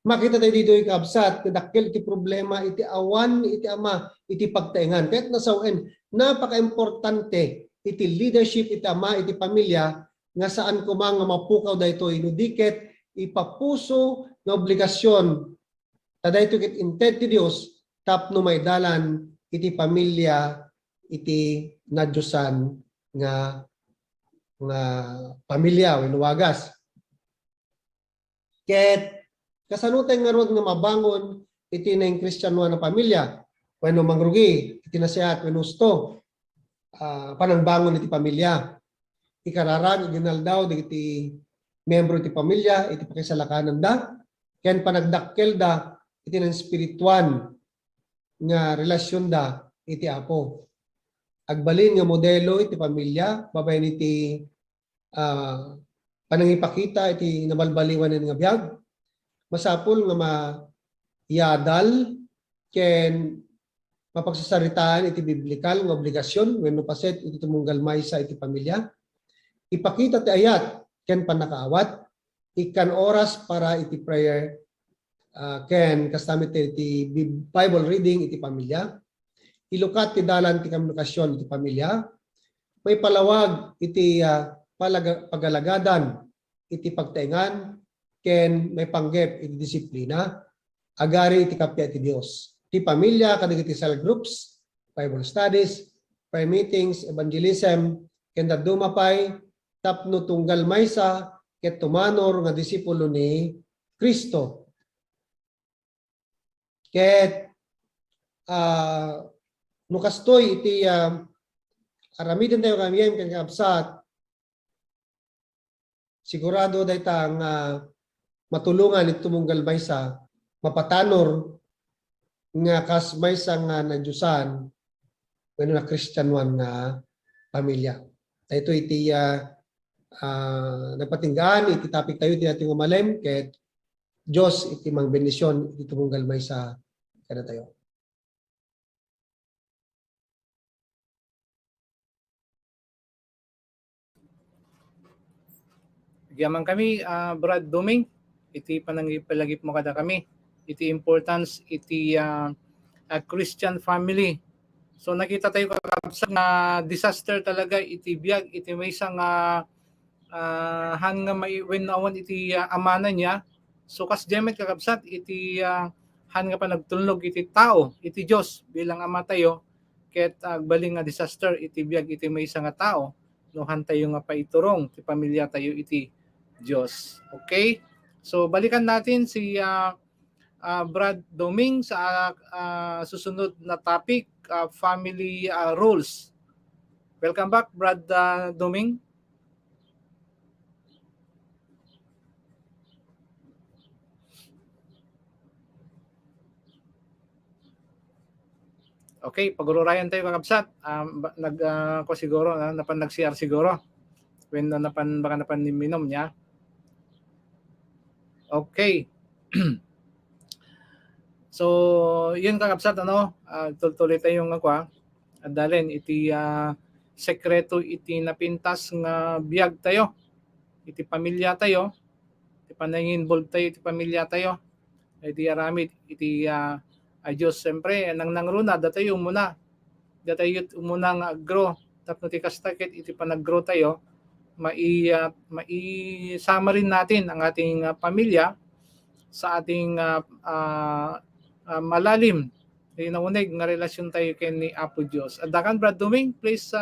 Makita tayo dito ikabsat kadakkel iti problema iti awan iti ama iti pagtaingan ket nasawen napaka-importante iti leadership iti ama iti pamilya nga saan kumang nga mapukaw daytoy no diket ipapuso nga obligasyon ta daytoy ket inted ti Dios tapno may dalan iti pamilya iti nadyosan nga pamilya wenno wagas. Ket kasanutan nga rod nga mabangon iti na Kristiyano na pamilya wenno mangrugi iti nasihat wenno gusto panangbangon iti pamilya. Ikararag ginaldaw iti membro iti pamilya iti pakisalakanan da ken panagdakkel da iti nang spirituan nga relasyon da iti Apo. Agbalin nga modelo iti pamilya babaen iti panangipakita iti nabalbaliwan nga biag. Masapul nga mayadal ken mapagsasaritaan iti biblikal nga obligasyon wenno paset iti tumunggal maysa iti pamilya. Ipakita ti ayat ken panakaawat ikan oras para iti prayer ken kastamit iti Bible reading iti pamilya. Ilukat ti dalan ti komunikasyon iti pamilya. May palawag iti pagalagadan iti pagtaingan ken may panggep iti disiplina agari iti kapya iti Dios. Ti pamilya kadagiti cell groups, Bible studies, prayer meetings, evangelism ken dadumapay tapno tunggal maysa ket tumanor nga disipulo ni Kristo. Ket no kastoy iti aramiden tayo kami ken kapsat sigurado dayta nga matulungan iti tumunggal maysa mapatanor nga kas maysa nga nadyosan wenno na Kristiyanuan nga pamilya. Dayto iti napatinggaan iti topic tayo iti ating umalem ket Dios iti mangbendisyon iti tumunggal maysa kada tayo. Yaman kami, Brad Duming, iti panangipalagip mo kada kami. Iti importance, iti Christian family. So nakita tayo kakabsat na disaster talaga, iti biyag, iti may isang han nga when awan iti amana niya. So kas jemet kakabsat, iti han nga pa nagtulnog iti tao, iti Diyos bilang ama tayo, ket agbaling nga disaster, iti biyag, iti may isang nga tao, no han tayo nga paiturong, iti pamilya tayo iti Diyos. Okay? So balikan natin si Brad Doming sa susunod na topic, family roles. Welcome back, Brad Doming. Okay, pagururayan tayo kakabsat. Ko siguro, napan nag-CR siguro. When baka minom niya. Okay. So, yun kakabsat, tuloy tayo yung dalin, iti sekreto iti napintas nga biyag tayo. Iti pamilya tayo. Iti panang-involve tayo, iti pamilya tayo. Iti aramid, iti ay Diyos, siyempre, nangruna, datayo muna. Datayo muna nga grow. Tapno ti kastakit, iti panag-grow tayo, maisama rin natin ang ating pamilya sa ating malalim naunig nga relasyon tayo kay ni Apo Diyos. At dakan, Brad Duming, please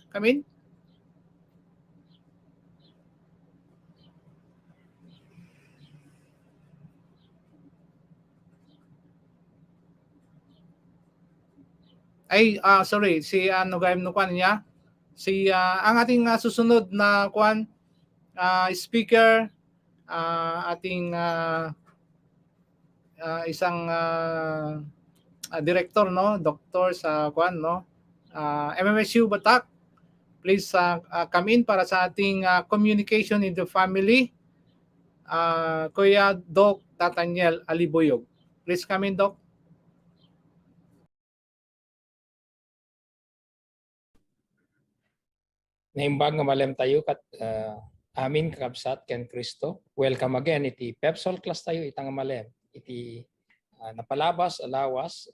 come in. Ay, sorry, si ano gayam no kwan niya? Si ang ating susunod na kwan speaker, ating isang director, no, doktor sa kwan, no, MMSU Batak. Please come in para sa ating communication in the family. Kuya Doc Tataniel Alibuyog. Please come in, Doc. Naimbag nga malem tayo kat amin kakabsat ken Kristo. Welcome again iti Pepsol class tayo itang malem. Iti napalabas alawas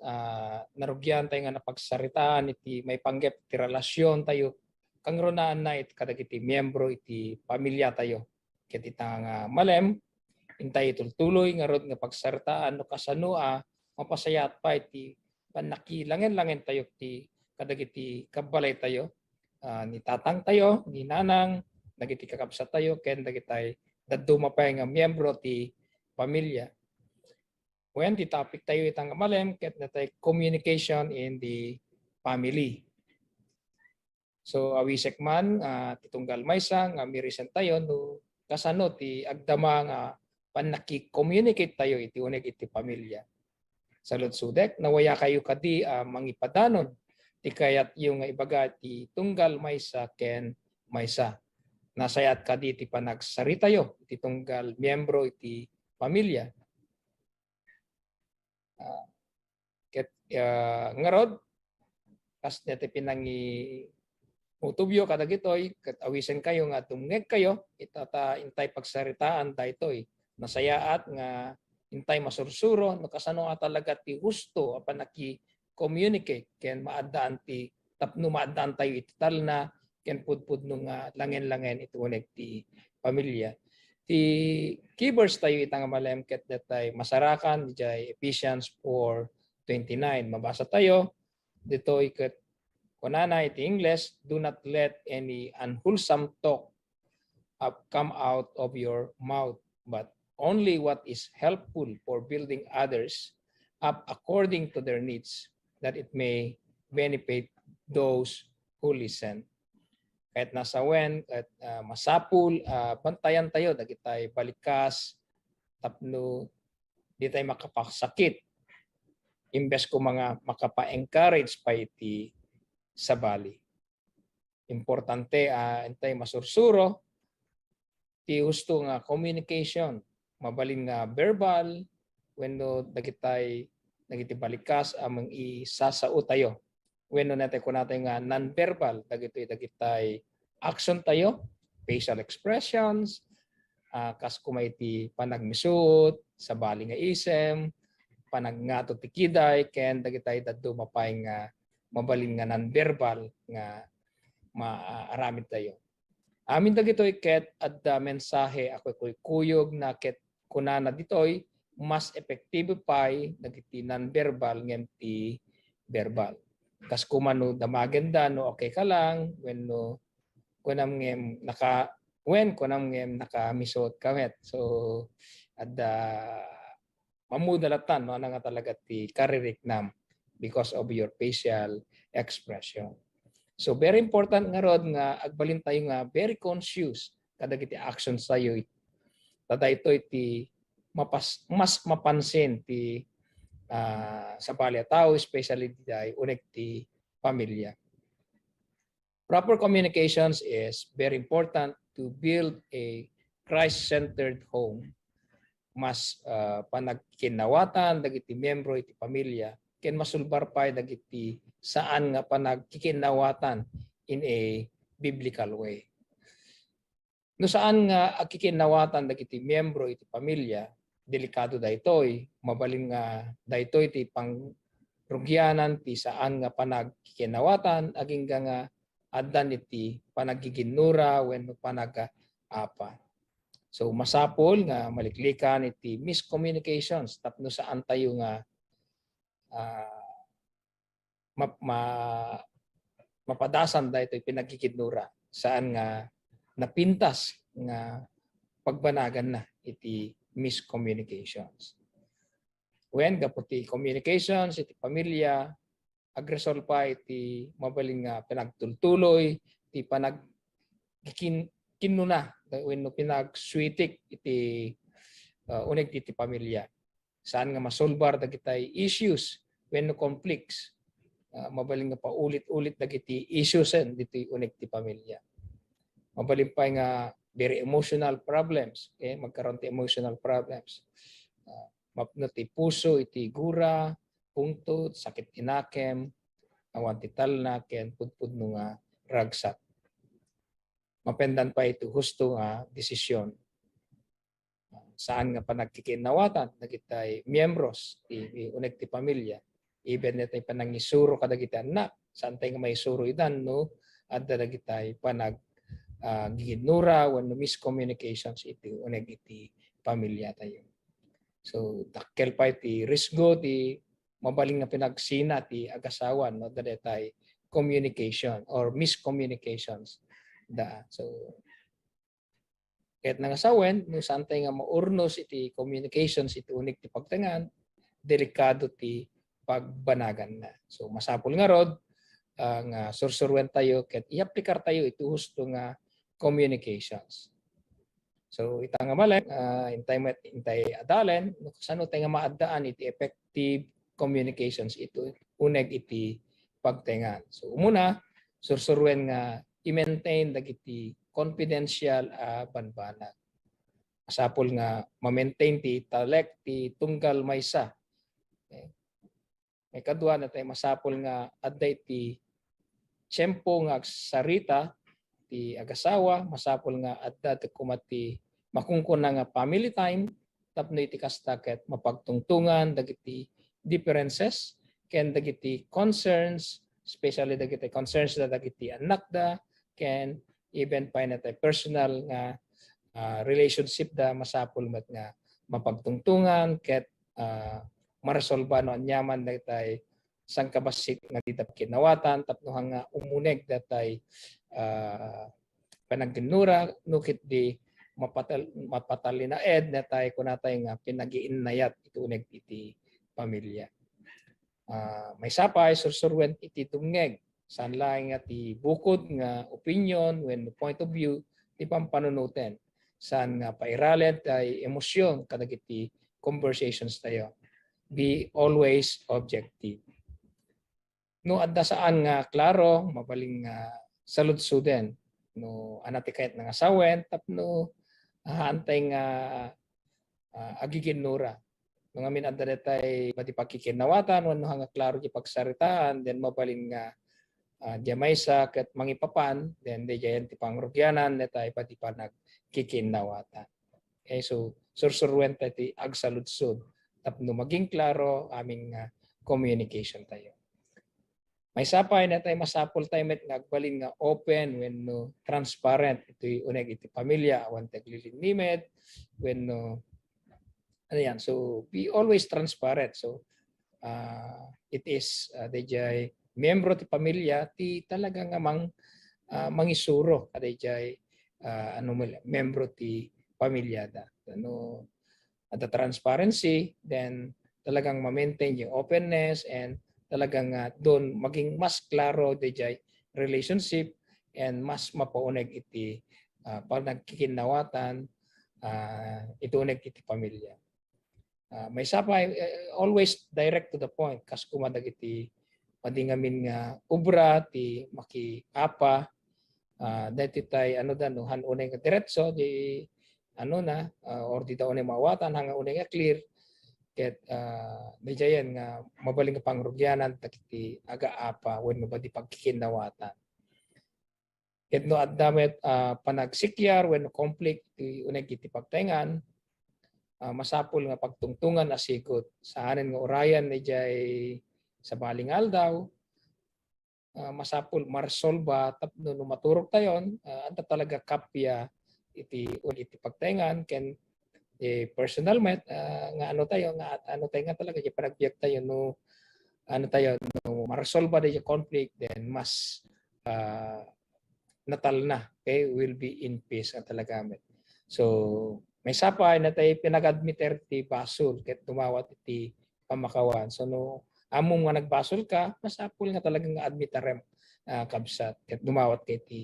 narugyan tayo nga napagsaritaan iti may panggep iti relasyon tayo kangronaan na iti kadag iti miyembro iti pamilya tayo. Ket itang malem intay itultuloy nga rod nga pagsaritaan no kasano mapasayat pa iti panakilangen-langen tayo iti kadag iti kabalay tayo. Ni tatang tayo, ni nanang, dagiti kakabsat tayo, ken dagitay daduma pa nga miyembro ti pamilya. When ti topic tayo itang malem, ket natay communication in the family. So awisek man, titunggal maysa, nga mirisen tayo, no kasano ti agdama nga panaki-communicate tayo iti uneg iti pamilya. Sa lutsudek, nawaya kayo kadi mangipadanon ti kayat yung ibaga ti tunggal maysa ken maysa. Nasayat ka di ti panagsarita yo ti tunggal miyembro iti pamilya. Ngarod kas ti pinangi utubyo kadagitoy ket awisen kayo nga tumngeg kayo itata intay pagsaritaan daytoy. Nasayaat nga intay masursuro no kasano nga talaga ti gusto apan communicate ken maadaan ti tapno maadaan tayo itital na ken pudpud nung langen-langen iti uneg ti pamilya. Ti keywords tayo itang malem ket datay masarakan dijay Ephesians 4:29. Mabasa tayo ditoy ket kunana iti English, do not let any unwholesome talk come out of your mouth, but only what is helpful for building others up according to their needs, that it may benefit those who listen. Kahit nasa wen, kahit masapul, bantayan tayo, dagitay balikas, tapno, di tayo makapasakit. Imbes ko mga makapa-encourage pa iti sa bali. Importante, tayo masursuro, ti gusto nga communication, mabalin nga verbal, wenno dagitay dagiti balikas amang isasao tayo. Wenno natin ko natin nga non-verbal, dagitay action tayo, facial expressions, kas kumay ti panagmisuot, sa bali nga isem, panagngato ti kiday, ken dagitay dadto mapay nga mabalin nga non-verbal nga maaramid tayo. Amin dagitoy ket adda mensahe ako koy kuyog na ket kunana ditoy mas epektibo pay dagiti non-verbal ngem ti verbal. Kas kumano damagenda no okay ka lang wenno kunam ngem kunam ngem nakamisot kamet. So adda mamudalatan no nga talaga ti kaririknam because of your facial expression. So very important nga rod nga agbalin tayo nga very conscious kadagiti actions tayo. Tada ito iti mas mapansin ti sa balya tao, especially di uneg ti pamilya. Proper communications is very important to build a Christ-centered home. Mas panagkinawatan dagiti miyembro iti pamilya ken masulbar pay dagiti saan nga panagkikinawatan in a biblical way. No saan nga agkikinawatan dagiti miyembro iti pamilya, delikado daytoy, mabalin nga daytoy ti pangrugyanan ti saan nga panagkikinawatan aging nga addan iti panagiginura wenno panag-apa. So masapol nga maliklikan iti miscommunications tapno saan tayo nga mapadasan daytoy pinagkikinura saan nga napintas nga pagbanagan na iti miscommunications. When gaputi communications iti pamilya agresor pa iti mabaling nga pinagtultuloy iti kinuna wenno pinagswitik iti uneg iti pamilya. Saan nga masolbar dagiti issues wenno conflicts. Mabaling nga paulit-ulit dagiti issues diti uneg ti pamilya. Mabaling pa nga very emotional problems, okay? Magkaroon ti emotional problems. Mapno ti puso iti gura, pungtod, sakit tinakem, awan ti talna ken pudpudno nga ragsak. Mapendan pa iti husto nga desisyon. Saan nga panagkikinawatan dagiti miyembros ti uneg ti pamilya. Even netay panangisuro kadagiti anak, saan tayo nga maisuro idan no adda dagiti giginura wenno miscommunications iti uneg iti pamilya tayo. So dakkel pa iti risgo ti mabaling nga pinagsina ti agasawan no daday communication or miscommunications da. So ket nangasawen no saan tayo nga maurnos iti communications iti uneg ti pagtengan, delikado ti pagbanagan na. So masapul nga rod nga sursurwen tayo ket i-aplikar tayo iti husto nga communications. So ita nga malay intay adalen no kasano tayo nga maaddaan iti effective communications ito uneg iti pagtengan. So umuna sursurwen nga i-maintain dagiti confidential banbanag. Masapul nga ma-maintain ti talek ti tunggal maysa. Okay. May kadwa na tayo masapul nga adday ti tiyempo nga sarita ti agasawa, masapul nga adda ti kumati makungkuna nga family time tapno iti kasta ket mapagtungtungan dagiti differences ken dagiti concerns, especially dagiti concerns da dagiti anak da ken even pa na tayo personal nga relationship da masapul met nga mapagtungtungan ket maresolba no anyaman dagiti sangkabasik nga ditap kinawatan tapno nga umuneg datay panagginura nukit di mapatalinaed na tayo kunatay nga pinagiinnayat iti uneg iti pamilya. May sapay sursurwen iti tungeg saan laing nga ti bukod nga opinion when point of view ti pampanunuten saan nga pairalen tay emosyon kadagiti conversations tayo. Be always objective. No adda saan nga klaro mabaling saludsuden no anati kayat nga asawen tapno antay nga agiginura. No ngamin adda detay pati pagkikinawatan wenno nga klaro ti pagsaritaan then mabaling nga diamaysa ket mangipapan then dejayen ti pangrugyanan detay pati panagkikinawatan. Okay, so sursurwen ti agsaludsod tapno maging klaro aming communication tayo. May sapay na tayo masapol tayo met nga agbalin nga open wenno transparent iti uneg iti pamilya awan taglilinimed wenno ano yan. So be always transparent. So it is dayjay miyembro ti pamilya ti talaga nga mangisuro kadayjay miyembro ti pamilya da. No at the transparency then talagang ma-maintain yung openness and talagang doon maging mas klaro dayjay relationship and mas mapauneg iti panagkikinawatan ituneg iti pamilya. May sapay always direct to the point kas kumadag iti madingamin nga ubra ti makiapa dati tay no hanunay nga diretso di or di daw mawatan hanga unay nga clear ket medyayan nga mabaling nga pangrugyanan takiti aga-apa wenno ba di pagkikinawatan. Ket no adda met panagsikyar wenno conflict ti uneg iti pagtengan masapul nga pagtungtungan asikot saanen nga orayan medjay sa baling aldaw masapul marsolba tapno no maturog tayon adda talaga kapya iti pagtengan ken personal met nga tayo nga talaga yung panagbiyak tayo no ma-resolve ba yung conflict then mas natal na okay will be in peace at talaga met. So may sapay na tayo pinag-admiter ti basol ket tumawat iti pamakawan so no among nga nagbasol ka, masapul nga talagang nga admitarem kabsat ket dumawat kay ti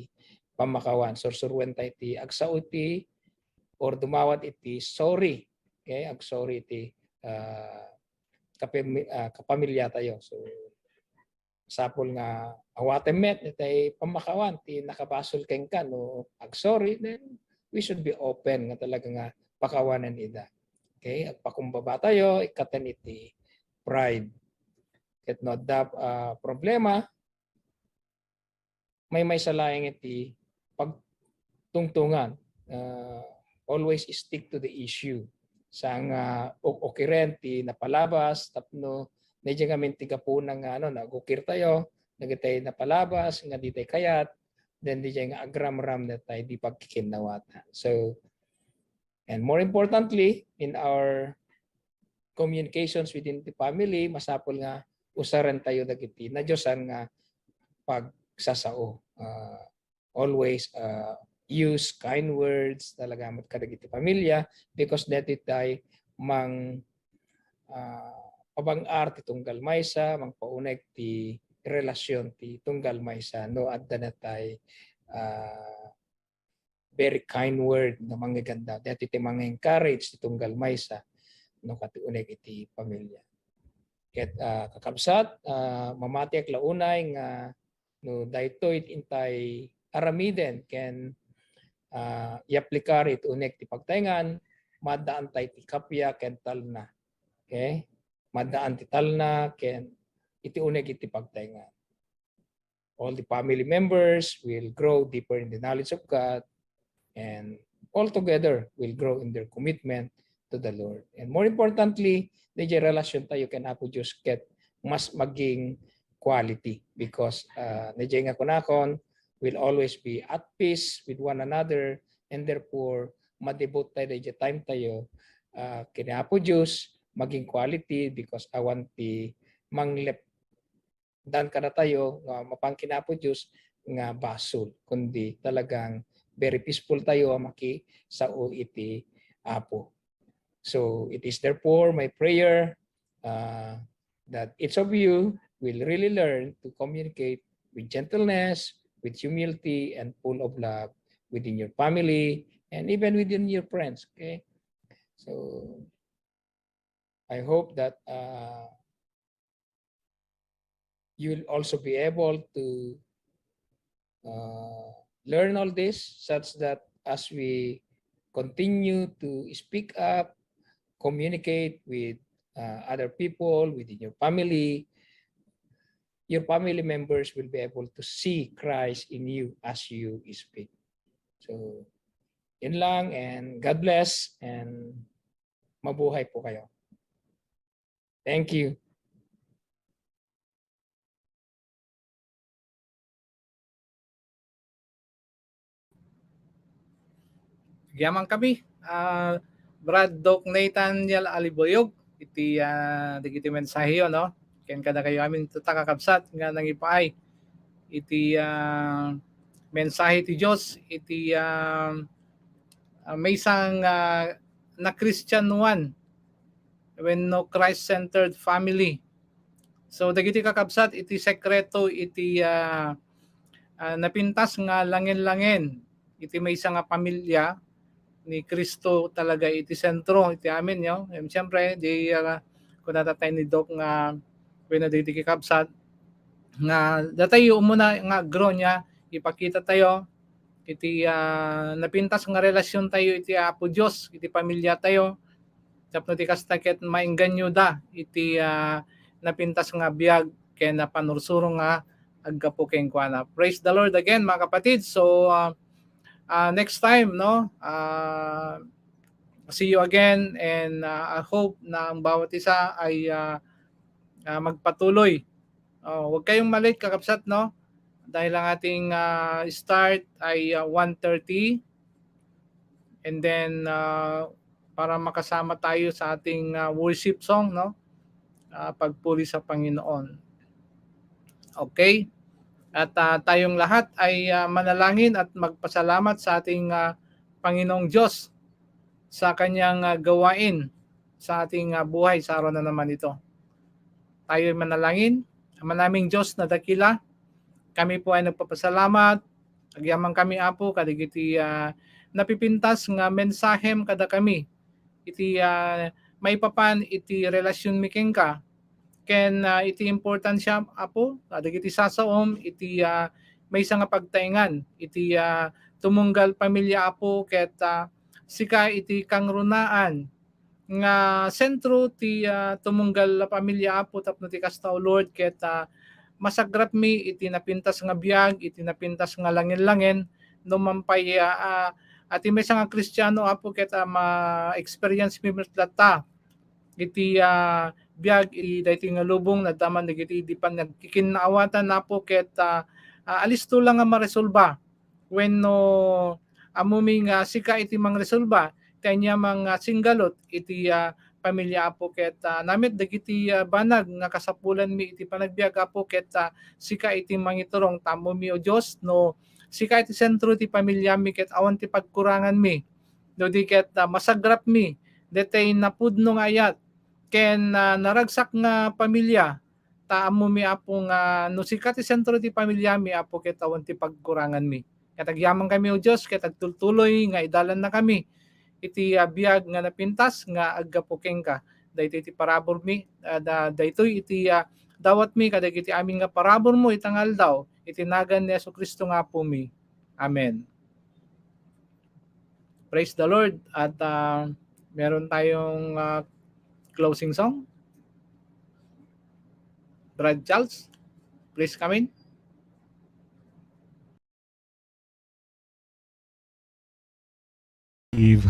pamakawan sursurwen tay ti agsao ti or dumawat iti sorry, okay, ag sorry iti kapamilya tayo. So sapol nga awaten met itay pamakawan ti nakabasol keng ka no ag sorry, then we should be open nga talaga nga pakawanan ida. Okay, at pakumbaba tayo ikaten iti pride. Ket no da problema may salayang iti pagtungtungan. Always stick to the issue. Sang okiren ti napalabas tapno medyo nga mintiga po ng nagukir tayo, nagatay napalabas, nga di tayo kayat, then di nga agram-ram na tayo di pagkikinawatan. So, and more importantly, in our communications within the family, masapol nga usaran tayo dagiti na Diyosan nga pagsasao. Always use kind words talaga mat kadagiti pamilya because dati tay mang pabang-ar ti tunggal maysa, mang pauneg ti relasyon ti tunggal maysa no adda na tay very kind word na manggaganda. Dati ti mga encourage ti tunggal maysa no katiuneg iti pamilya. Ket kakabsat mamatiak launay nga no daytoy intay aramiden ken i-aplikar iti unek ti pagtayngan madaan tay ti kapya ken talna. Okay? Madaan ti talna ken iti unek iti pagtayngan. All the family members will grow deeper in the knowledge of God and all together will grow in their commitment to the Lord. And more importantly, the relasyon tayo ken Apo Diyos ket mas maging quality because nga kunakon will always be at peace with one another and therefore ma-devote tayo the time tayo ken Apo Diyos maging quality because awan ti manglep dan kada tayo nga mapangkin Apo Diyos nga basol kundi talagang very peaceful tayo maki sao iti Apo. So it is therefore my prayer that each of you will really learn to communicate with gentleness, with humility, and full of love within your family and even within your friends. Okay, so I hope that you'll also be able to learn all this such that as we continue to speak up, communicate with other people within your family members will be able to see Christ in you as you speak. So, yun lang and God bless and mabuhay po kayo. Thank you. Yaman kami. Brad Doc Nathan Yal Aliboyog iti digiti mensahe yo no. Ken kada kayo amin tatakakabsat nga nangipaay iti mensahe ti Dios iti may isang na Christian one when no Christ-centered family. So dagiti kakabsat iti sekreto iti napintas nga langin-langin iti may isang pamilya ni Kristo talaga iti sentro iti amin yo. Siyempre di kung natatay ni Doc nga when dagiti kakabsat nga datay umuna nga grow niya ipakita tayo iti napintas nga relasyon tayo iti Apo Dios iti pamilya tayo tapno ti kastaket maengganyo da iti napintas nga biag ken napanursuro nga aggapo ken kuana. Praise the Lord again mga kapatid. So next time no see you again and I hope na ang bawat isa ay magpatuloy. Huwag kayong malate kakapsat no dahil ang ating start ay 1:30 and then para makasama tayo sa ating worship song no pagpuri sa Panginoon. Okay? At tayong lahat ay manalangin at magpasalamat sa ating Panginoong Diyos sa kanyang gawain sa ating buhay sa araw na naman ito. Tayo manalangin. Ama naming Diyos na dakila, kami po ay nagpapasalamat. Agyaman kami, Apo, kadigiti napipintas nga mensahem kada kami. Iti may papan iti relasyon mi ka. Ken iti importansya, Apo, kadigiti sasaom, iti may nga pagtaingan. Iti tumunggal pamilya, Apo, ket sika iti kangrunaan nga sentro ti tumunggal pamilya, Apo, tapno ti kastaw Lord, ket masagrap mi iti napintas nga biag, iti napintas nga langin-langin, no mampay ati may nga Kristiyano, Apo, ket ma-experience mi metlata iti biag iti dayti nga lubong nadaman dagiti di pa nagkikinaawatan, Apo, ket alisto lang nga maresolba wenno amuming sika iti mangresolba kanya mga singgalot iti pamilya, Apo, ket namit dagiti banag nga kasapulan mi iti panagbiag, Apo, ket sika iti mangiturong tamo mi o Dios no sika iti sentro ti pamilya mi ket awan ti pagkurangan mi no di ket masagrap mi detay napudno nga ayat ken naragsak nga pamilya taamo mi, Apo, nga no sika ti sentro ti pamilya mi, Apo, ket awan ti pagkurangan mi ket agyaman kami o Dios ket agtultuloy nga idalan na kami iti biag nga napintas nga aggapuking ka daytoy iti parabor mi daytoy iti dawat mi kadagiti amin nga parabor mo itangal daw iti nagan ni Jesucristo nga po mi. Amen. Praise the Lord. At meron tayong closing song. Brad Charles, please come in. Eve.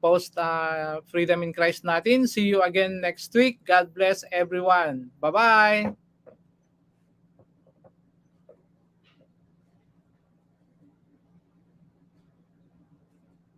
post Freedom in Christ natin. See you again next week. God bless everyone. Bye-bye.